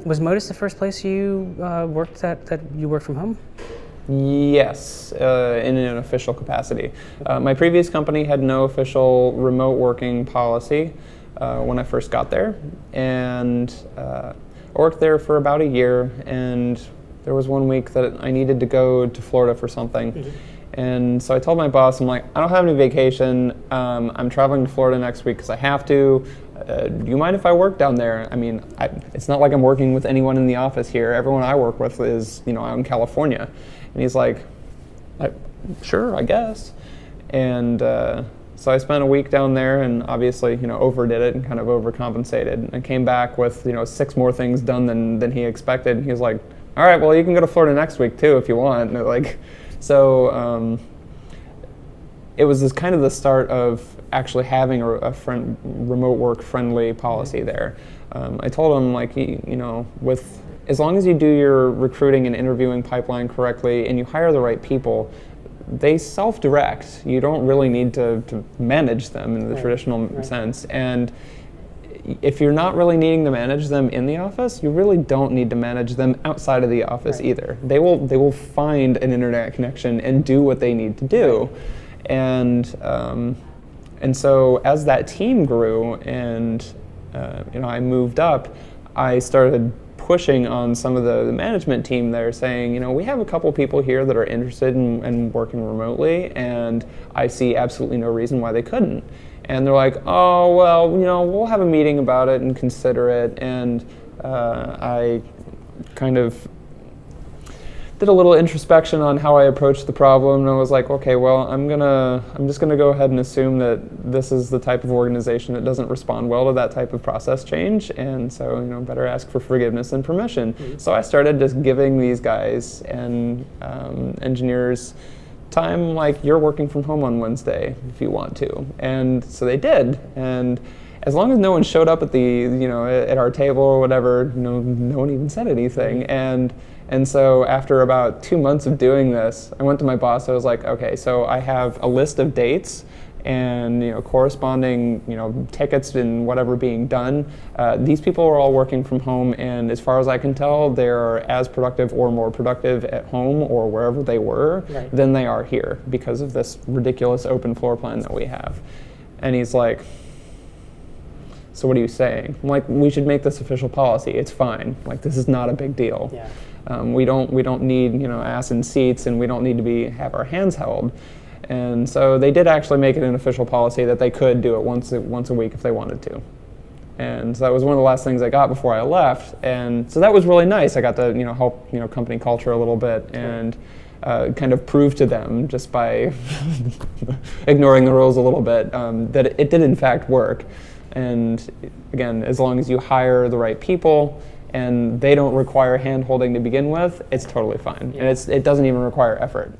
Was Modus the first place you worked that you worked from home? Yes, in an official capacity. My previous company had no official remote working policy when I first got there, and I worked there for about a year, and there was one week that I needed to go to Florida for something. And so I told my boss, I'm like, I don't have any vacation. I'm traveling to Florida next week because I have to. Do you mind if I work down there? I mean, it's not like I'm working with anyone in the office here. Everyone I work with is, out in California. And he's like, sure, I guess. And so I spent a week down there and obviously, overdid it and kind of overcompensated. I came back with, 6 more things done than he expected. And he was like, all right, well, you can go to Florida next week too if you want. And so it was this kind of the start of actually having a remote work friendly policy there. I told him with as long as you do your recruiting and interviewing pipeline correctly and you hire the right people, they self-direct. You don't really need to manage them in the traditional sense. And if you're not really needing to manage them in the office, you really don't need to manage them outside of the office either. They will find an internet connection and do what they need to do. And so as that team grew and I moved up, I started pushing on some of the management team there saying, we have a couple people here that are interested in working remotely, and I see absolutely no reason why they couldn't. And they're like, oh, well, we'll have a meeting about it and consider it. And I kind of did a little introspection on how I approached the problem, and I was like, okay, well, I'm just gonna go ahead and assume that this is the type of organization that doesn't respond well to that type of process change, and so better ask for forgiveness than permission. So I started just giving these guys and engineers time, like, you're working from home on Wednesday if you want to, and so they did. And as long as no one showed up at the at our table or whatever, no one even said anything. And so after about 2 months of doing this, I went to my boss. I was like, okay, so I have a list of dates and corresponding tickets and whatever being done. These people are all working from home, and as far as I can tell, they're as productive or more productive at home or wherever they were than they are here because of this ridiculous open floor plan that we have. And he's like, so what are you saying? I'm like, we should make this official policy. It's fine. Like, this is not a big deal. Yeah. We don't need ass in seats, and we don't need to have our hands held. And so they did actually make it an official policy that they could do it once a week if they wanted to. And so that was one of the last things I got before I left. And so that was really nice. I got to help company culture a little bit and kind of prove to them just by ignoring the rules a little bit that it did in fact work. And again, as long as you hire the right people and they don't require hand-holding to begin with, it's totally fine. And it doesn't even require effort.